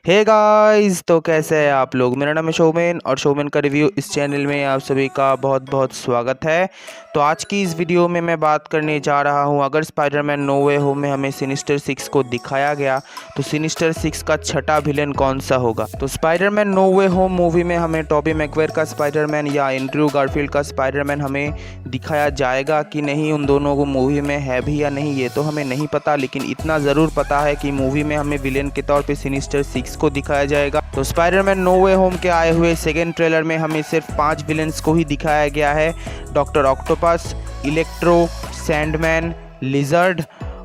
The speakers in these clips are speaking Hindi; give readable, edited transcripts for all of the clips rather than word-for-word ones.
हे गाइस, तो कैसे हैं आप लोग। मेरा नाम है शोमेन और शोमेन का रिव्यू इस चैनल में आप सभी का बहुत बहुत स्वागत है। तो आज की इस वीडियो में मैं बात करने जा रहा हूं, अगर स्पाइडरमैन नो वे होम में हमें सिनिस्टर 6 को दिखाया गया तो सिनिस्टर 6 का छठा विलेन कौन सा होगा। तो स्पाइडरमैन नो वे होम मूवी में हमें टॉबी मैगवायर का स्पाइडरमैन या एंड्रयू गारफील्ड का स्पाइडरमैन हमें दिखाया जाएगा कि नहीं, उन दोनों को मूवी में है भी या नहीं ये तो हमें नहीं पता, लेकिन इतना ज़रूर पता है कि मूवी में हमें विलेन के तौर पे सिनिस्टर 6 को दिखाया जाएगा। तो स्पाइडरमैन नो वे होम के आए हुए सेकेंड ट्रेलर में हमें सिर्फ 5 विलेंस को ही दिखाया गया है, doctor octopus, electro, Sandman, lizard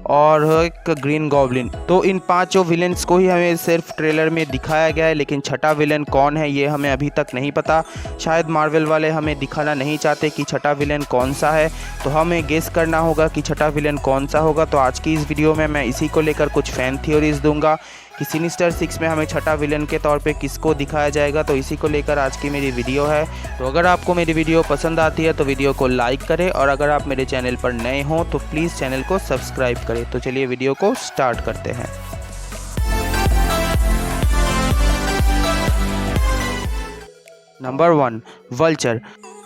और एक ग्रीन गॉब्लिन। तो इन पांचों विलेंस को ही हमें सिर्फ ट्रेलर में दिखाया गया है, लेकिन छठा विलेन कौन है ये हमें अभी तक नहीं पता। शायद मार्वल वाले हमें दिखाना नहीं चाहते कि छठा विलेन कौन सा है, तो हमें गेस करना होगा कि छठा विलेन कौन सा होगा। तो आज की इस वीडियो में मैं इसी को लेकर कुछ फैन थ्योरीज दूंगा कि सिनिस्टर 6 में हमें छठा विलेन के तौर पे किसको दिखाया जाएगा। तो इसी को लेकर आज की मेरी वीडियो है। तो अगर आपको मेरी वीडियो पसंद आती है तो वीडियो को लाइक करें, और अगर आप मेरे चैनल पर नए हों तो प्लीज़ चैनल को सब्सक्राइब करें। तो चलिए वीडियो को स्टार्ट करते हैं। Number 1, vulture.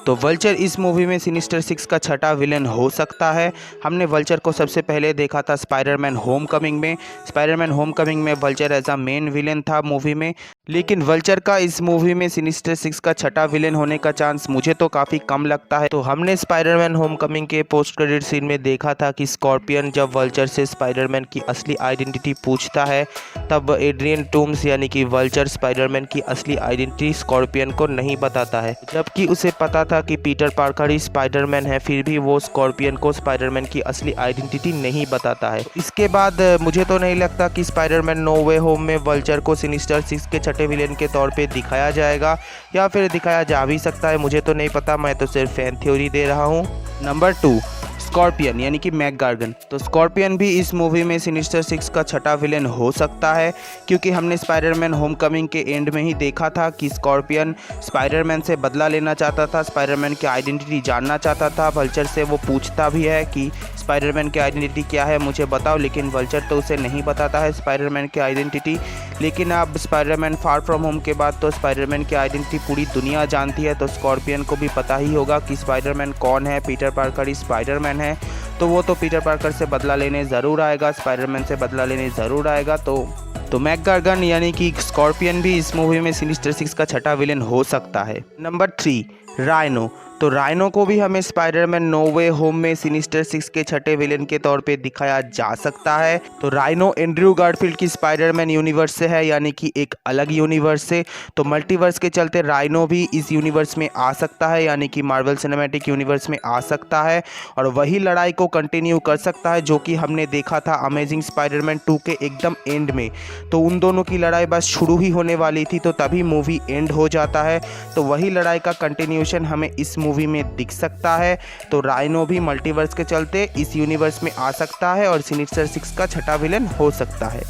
तो वल्चर इस मूवी में सिनिस्टर 6 का छठा विलेन हो सकता है। हमने वल्चर को सबसे पहले देखा था स्पाइडरमैन होमकमिंग में। स्पाइडरमैन होमकमिंग में Vulture as a main villain था मूवी में, लेकिन वल्चर का इस मूवी में सिनिस्टर 6 का छठा विलेन होने का चांस मुझे तो काफ़ी कम लगता है। तो हमने स्पाइडरमैन होमकमिंग के पोस्ट क्रेडिट सीन में देखा था कि स्कॉर्पियन जब वल्चर से स्पाइडरमैन की असली आइडेंटिटी पूछता है, तब एड्रियन टूम्स यानी कि वल्चर स्पाइडरमैन की असली आइडेंटिटी स्कॉर्पियन को नहीं बताता है, जबकि उसे पता था कि पीटर पार्कर ही स्पाइडरमैन है, फिर भी वो स्कॉर्पियन को स्पाइडरमैन की असली आइडेंटिटी नहीं बताता है। इसके बाद मुझे तो नहीं लगता कि स्पाइडरमैन नो वे होम में वल्चर को सिनिस्टर 6 के छठे विलेन के तौर पे दिखाया जाएगा, या फिर दिखाया जा भी सकता है, मुझे तो नहीं पता, मैं तो सिर्फ फैन थ्योरी दे रहा हूँ। नंबर 2, स्कॉर्पियन यानी कि मैक गार्गन। तो स्कॉर्पियन भी इस मूवी में सिनिस्टर 6 का छठा विलेन हो सकता है, क्योंकि हमने स्पाइडरमैन होमकमिंग के एंड में ही देखा था कि स्कॉर्पियन स्पाइडरमैन से बदला लेना चाहता था, स्पाइडरमैन की आइडेंटिटी जानना चाहता था। वल्चर से वो पूछता भी है कि स्पाइडरमैन की आइडेंटिटी क्या है, मुझे बताओ, लेकिन वल्चर तो उसे नहीं बताता है स्पाइडरमैन की आइडेंटिटी। लेकिन अब स्पाइडरमैन फार फ्रॉम होम के बाद तो स्पाइडरमैन की आइडेंटिटी पूरी दुनिया जानती है, तो स्कॉर्पियन को भी पता ही होगा कि स्पाइडरमैन कौन है, पीटर पार्कर ही स्पाइडरमैन है। तो वो तो पीटर पार्कर से बदला लेने ज़रूर आएगा, स्पाइडरमैन से बदला लेने ज़रूर आएगा। तो मैक गार्गन यानी कि स्कॉर्पियन भी इस मूवी में सिनिस्टर 6 का छठा विलेन हो सकता है। Number 3, rhino. तो राइनो को भी हमें स्पाइडरमैन नो वे होम में सिनिस्टर 6 के छठे विलेन के तौर पे दिखाया जा सकता है। तो राइनो एंड्रयू गारफील्ड की स्पाइडरमैन यूनिवर्स से है, यानी कि एक अलग यूनिवर्स से। तो मल्टीवर्स के चलते राइनो भी इस यूनिवर्स में आ सकता है, यानी कि मार्वल सिनेमैटिक यूनिवर्स में आ सकता है, और वही लड़ाई को कंटिन्यू कर सकता है जो कि हमने देखा था अमेजिंग स्पाइडरमैन 2 के एकदम एंड में। तो उन दोनों की लड़ाई बस शुरू ही होने वाली थी, तो तभी मूवी एंड हो जाता है। तो वही लड़ाई का कंटिन्यूशन हमें इस मूवी में दिख सकता है। तो राइनो भी मल्टीवर्स के चलते इस यूनिवर्स में आ सकता है और सिनिस्टर 6 का छठा विलेन हो सकता है।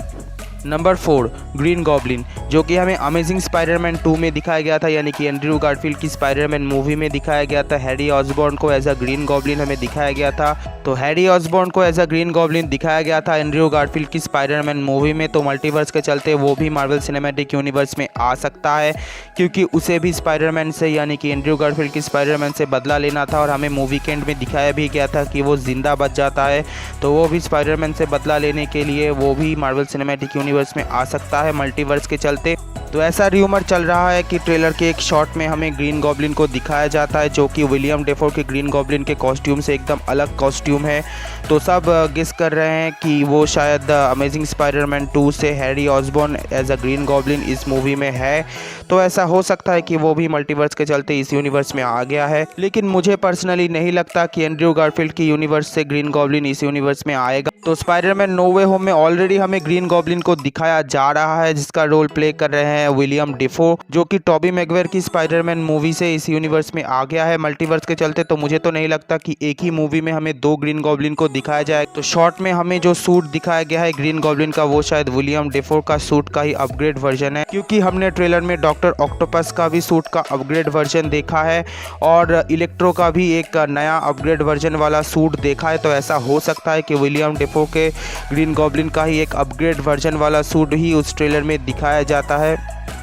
नंबर 4, ग्रीन गॉब्लिन, जो कि हमें अमेजिंग स्पाइडरमैन 2 में दिखाया गया था, यानी कि एंड्रयू गारफील्ड की स्पाइडरमैन मूवी में दिखाया गया था। हैरी ऑसबॉर्न को एज अ ग्रीन गॉब्लिन हमें दिखाया गया था। तो हैरी ऑसबॉर्न को एज अ ग्रीन गॉब्लिन दिखाया गया था एंड्रयू गारफील्ड की स्पाइडरमैन मूवी में। तो मल्टीवर्स के चलते वो भी मार्वल सिनेमैटिक यूनिवर्स में आ सकता है, क्योंकि उसे भी स्पाइडरमैन से यानी कि एंड्रयू गारफील्ड की स्पाइडरमैन से बदला लेना था, और हमें मूवी के एंड में दिखाया भी गया था कि वो जिंदा बच जाता है। तो वो भी स्पाइडरमैन से बदला लेने के लिए वो भी मार्वल सिनेमैटिक यूनिवर्स में आ सकता है मल्टीवर्स के चलते। तो ऐसा र्यूमर चल रहा है कि ट्रेलर के एक शॉट में हमें ग्रीन गॉब्लिन को दिखाया जाता है, जो कि विलियम डेफोर के ग्रीन गॉब्लिन के कॉस्ट्यूम से एकदम अलग कॉस्ट्यूम है। तो सब गेस कर रहे हैं कि वो शायद अमेजिंग स्पाइडरमैन 2 से Harry Osborn as a Green Goblin इस मूवी में है। तो ऐसा हो सकता है कि वो भी मल्टीवर्स के चलते इस यूनिवर्स में आ गया है, लेकिन मुझे पर्सनली नहीं लगता कि एंड्रयू गारफील्ड की यूनिवर्स से ग्रीन गॉब्लिन इस यूनिवर्स में आएगा। तो स्पाइडरमैन नो वे होम में ऑलरेडी हमें ग्रीन गॉब्लिन को दिखाया जा रहा है, जिसका रोल प्ले कर रहे हैं विलियम डेफो, जो कि टॉबी मैगवायर की स्पाइडरमैन मूवी से इस यूनिवर्स में आ गया है मल्टीवर्स के चलते। तो मुझे तो नहीं लगता कि एक ही मूवी में हमें 2 ग्रीन गॉब्लिन को दिखाया जाए। तो शॉर्ट में हमें जो सूट दिखाया गया है ग्रीन गॉब्लिन का, वो शायद विलियम डेफो का सूट का ही अपग्रेड वर्जन है, क्योंकि हमने ट्रेलर में डॉक्टर ऑक्टोपस का भी सूट का अपग्रेड वर्जन देखा है, और इलेक्ट्रो का भी एक नया अपग्रेड वर्जन वाला सूट देखा है। तो ऐसा हो सकता है कि विलियम डेफो डेफो के ग्रीन गॉब्लिन का ही एक अपग्रेड वर्जन वाला सूट ही उस ट्रेलर में दिखाया जाता है।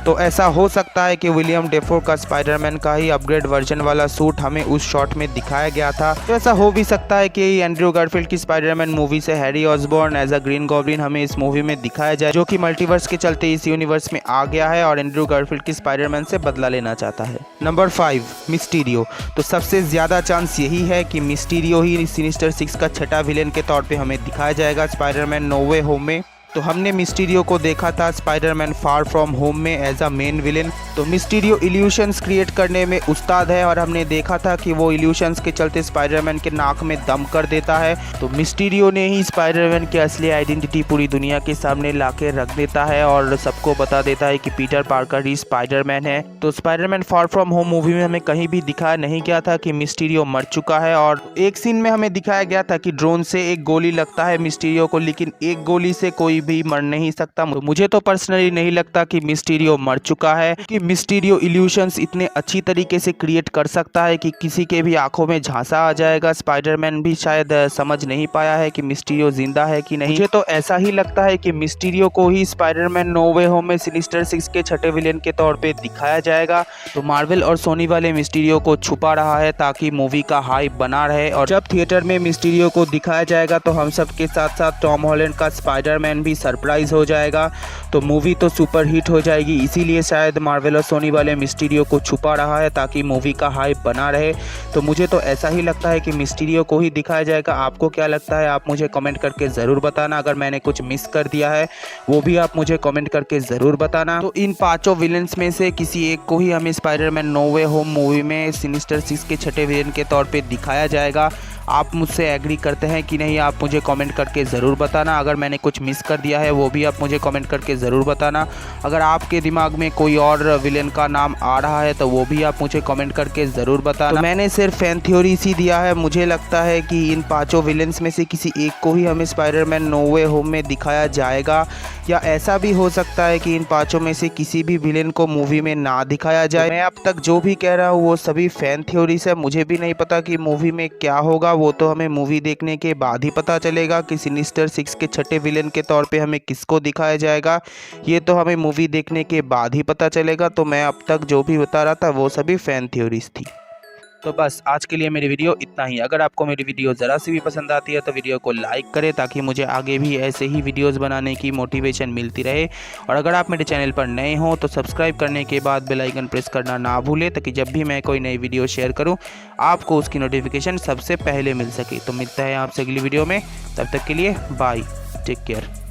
तो ऐसा हो सकता है कि विलियम डेफो का स्पाइडरमैन का ही अपग्रेड वर्जन वाला सूट हमें उस शॉट में दिखाया गया था। तो ऐसा हो भी सकता है कि एंड्रयू गारफील्ड की स्पाइडरमैन मूवी से Harry Osborn as a Green Goblin हमें इस मूवी में दिखाया जाए, जो कि मल्टीवर्स के चलते इस यूनिवर्स में आ गया है और एंड्रयू गारफील्ड की स्पाइडरमैन से बदला लेना चाहता है। Number 5 Mysterio. तो सबसे ज़्यादा चांस यही है कि मिस्टीरियो ही सिनिस्टर 6 का छठा विलेन के तौर पर हमें दिखाया जाएगा स्पाइडरमैन नो वे होम में। तो हमने मिस्टीरियो को देखा था स्पाइडरमैन फार फ्रॉम होम में एज अ मेन विलेन। तो मिस्टीरियो इल्यूशंस क्रिएट करने में उस्ताद है और हमने देखा था कि वो इल्यूशंस के चलते स्पाइडरमैन के नाक में दम कर देता है। तो मिस्टीरियो ने ही स्पाइडरमैन की असली आइडेंटिटी पूरी दुनिया के सामने लाके रख देता है और सबको बता देता है कि पीटर पार्कर ही स्पाइडरमैन है। तो Spiderman far from home movie में हमें कहीं भी दिखाया नहीं गया था कि मिस्टीरियो मर चुका है, और एक सीन में हमें दिखाया गया था कि ड्रोन से एक गोली लगता है मिस्टीरियो को, लेकिन एक गोली से कोई भी मर नहीं सकता। तो मुझे तो पर्सनली नहीं लगता कि मिस्टीरियो मर चुका है, कि मिस्टीरियो इल्यूशंस इतने अच्छी तरीके से क्रिएट कर सकता है कि किसी के भी आंखों में झांसा आ जाएगा। स्पाइडरमैन भी शायद समझ नहीं पाया है कि मिस्टीरियो जिंदा है कि नहीं। मुझे तो ऐसा ही लगता है कि मिस्टीरियो को ही स्पाइडरमैन नो वे होम में सिनिस्टर 6 के छठे विलेन के तौर पे दिखाया जाएगा। तो मार्वल और सोनी वाले मिस्टीरियो को छुपा रहा है ताकि मूवी का हाइप बना रहे, और जब थिएटर में मिस्टीरियो को दिखाया जाएगा तो हम सब के साथ साथ टॉम हॉलैंड का स्पाइडरमैन भी सरप्राइज हो जाएगा। तो मूवी तो सुपर हिट हो जाएगी, इसीलिए शायद मार्वल और सोनी वाले मिस्टीरियो को छुपा रहा है ताकि मूवी का हाइप बना रहे। तो मुझे तो ऐसा ही लगता है कि मिस्टीरियो को ही दिखाया जाएगा। आपको क्या लगता है आप मुझे कमेंट करके ज़रूर बताना। अगर मैंने कुछ मिस कर दिया है वो भी आप मुझे कमेंट करके ज़रूर बताना। तो इन पांचों विलेंस में से किसी एक को ही हमें स्पाइडरमैन नो वे होम मूवी में सिनिस्टर 6 के छठे विलेन के तौर पे दिखाया जाएगा। आप मुझसे एग्री करते हैं कि नहीं, आप मुझे कमेंट करके ज़रूर बताना। अगर मैंने कुछ मिस कर दिया है वो भी आप मुझे कमेंट करके ज़रूर बताना। अगर आपके दिमाग में कोई और विलेन का नाम आ रहा है तो वो भी आप मुझे कमेंट करके ज़रूर बताना। तो मैंने सिर्फ फैन थ्योरी सी दिया है। मुझे लगता है कि इन पांचों विलेंस में से किसी एक को ही हमें स्पाइडरमैन नो वे होम में दिखाया जाएगा, या ऐसा भी हो सकता है कि इन पांचों में से किसी भी विलेन को मूवी में ना दिखाया जाए। तो मैं अब तक जो भी कह रहा हूँ वो सभी फैन थ्योरीज है। मुझे भी नहीं पता कि मूवी में क्या होगा, वो तो हमें मूवी देखने के बाद ही पता चलेगा कि सिनिस्टर 6 के छठे विलेन के तौर पे हमें किसको दिखाया जाएगा। ये तो हमें मूवी देखने के बाद ही पता चलेगा। तो मैं अब तक जो भी बता रहा था वो सभी फैन थ्योरीज थी। तो बस आज के लिए मेरी वीडियो इतना ही। अगर आपको मेरी वीडियो ज़रा सी भी पसंद आती है तो वीडियो को लाइक करें ताकि मुझे आगे भी ऐसे ही वीडियोस बनाने की मोटिवेशन मिलती रहे। और अगर आप मेरे चैनल पर नए हों तो सब्सक्राइब करने के बाद बेल आइकन प्रेस करना ना भूलें, ताकि जब भी मैं कोई नई वीडियो शेयर करूं आपको उसकी नोटिफिकेशन सबसे पहले मिल सके। तो मिलता है आपसे अगली वीडियो में, तब तक के लिए बाय, टेक केयर।